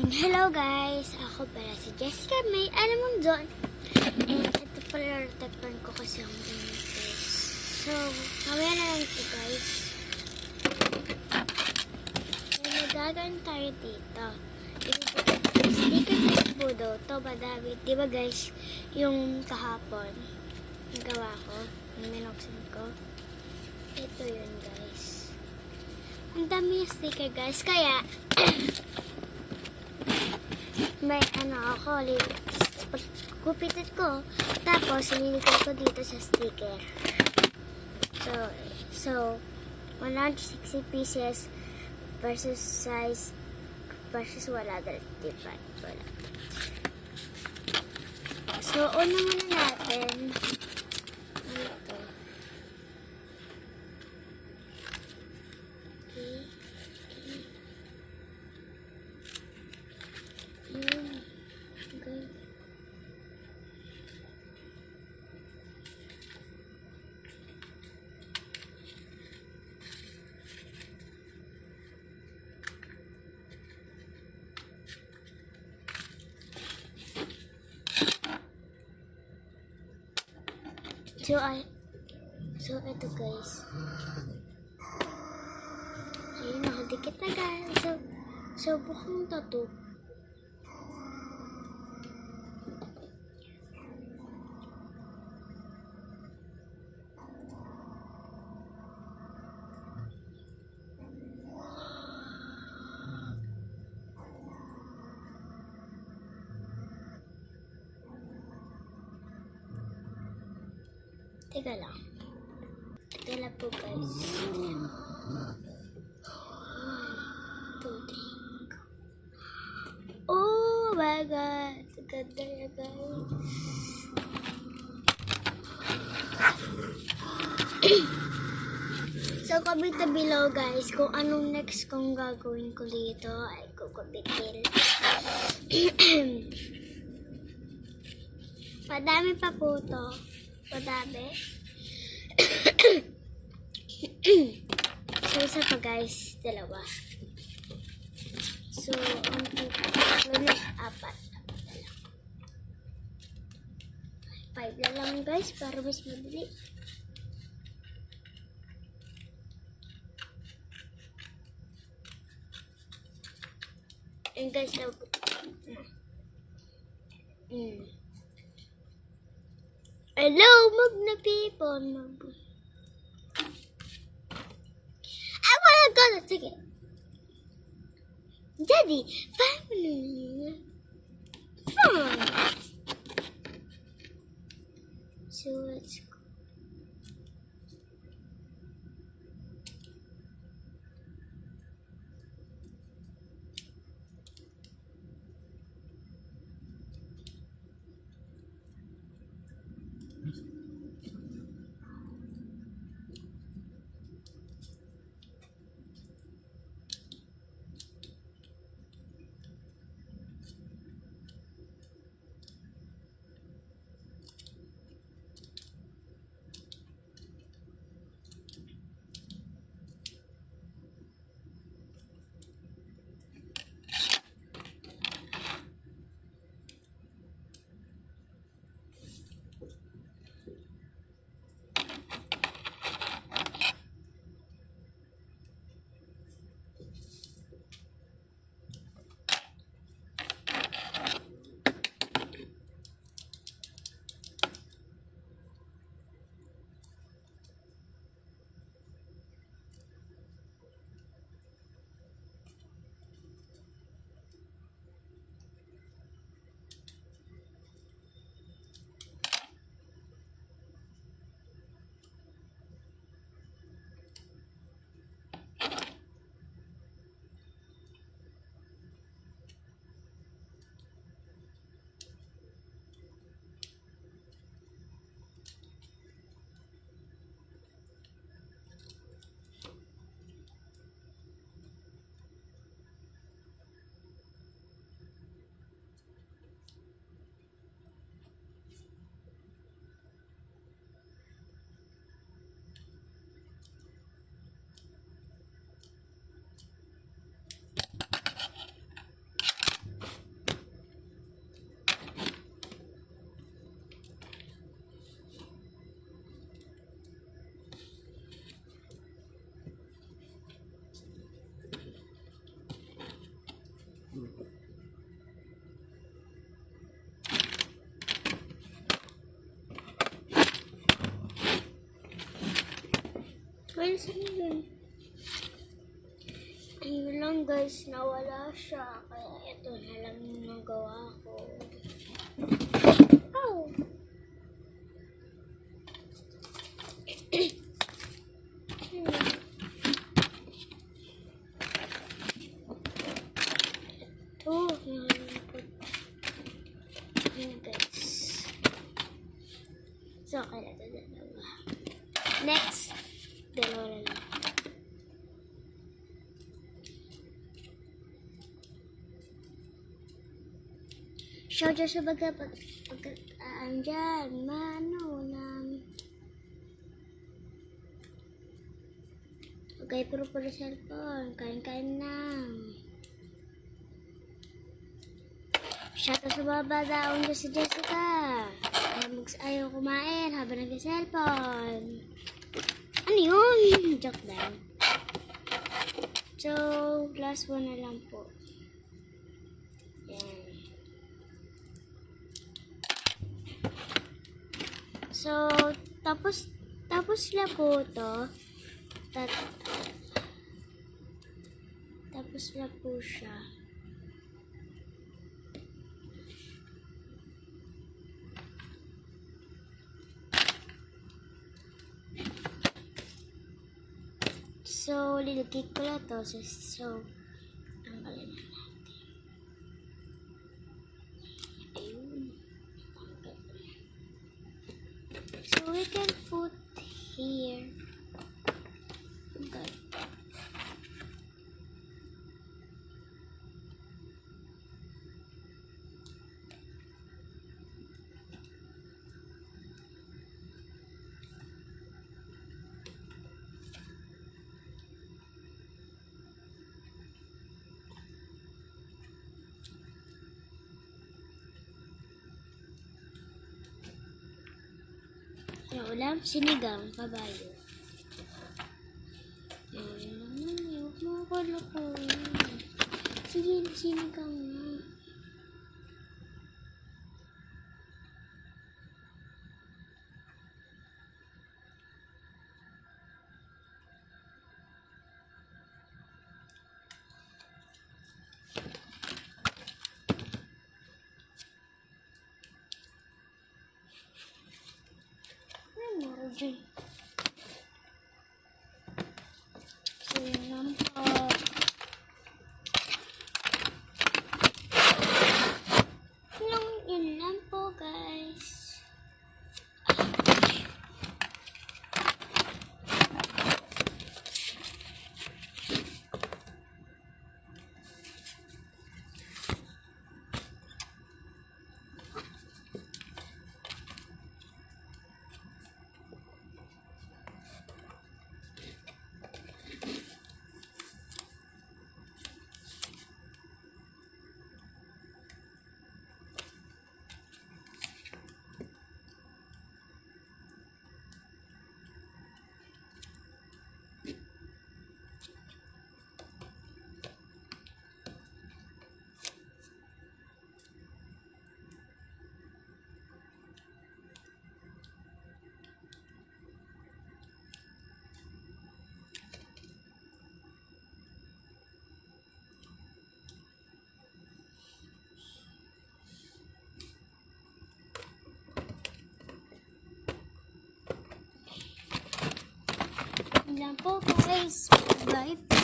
And hello guys! Ako pala si Jessica May Alamondon. And ito pala retapan ko kasi ang guys. So, mamaya na lang ito guys. So, magagawin tayo dito. Sticker test po daw. Ito madami. Diba guys, yung kahapon, nagawa ko, yung minoksan ko. Ito yun guys. Ang dami yung sticker guys. Kaya, may ako, gupitin ko, tapos lilikod ko dito sa sticker. So 160 pieces versus size versus 135. Wala. So, una muna natin. Ito. Okay. Yun. Okay. So ito guys. Ayun, nakadikit na guys. So bukang tattoo. Teka lang. Ito lang po guys. 1, 2, 3. Oh my god. Ganda na guys. So comment na below guys kung anong next kong gagawin ko dito. Ay kukubitin. Padami pa po to. Madami. So, isa pa guys. Dalawa. So, apat na lang. 5 na lang guys para mas madali. And guys, hello, Magna people. I wanna go to ticket. Daddy, family. So let's go. Well, saan yun? Ayun lang guys, nawala siya. Kaya ito na lang yung nagawa ko. Oh! Ito, nalipot. Ayun guys. So, kaya ito dalawa. Next, dalawa na lang. Show dyan sa pagkataan dyan. Mano na. Okay, puro cellphone. Kain-kain na. Shout out sa baba daon dyan si Jessica. Ayaw kumain habang nag-cellphone. Ano yun? Joke lang. So, last one na lang po. Yan. So, tapos na po to. Tapos na po siya. So, lilagay ko na to. So, tanggalin na natin. Ayun. So, we can put here. Okay. Yung ulam, sinigang, kabayo. Huwag mo ako lukuin. Sige, sinigang na. Meron dyan. So, yun lang po. Yun lang po, guys. Yun lang po, guys. Bye.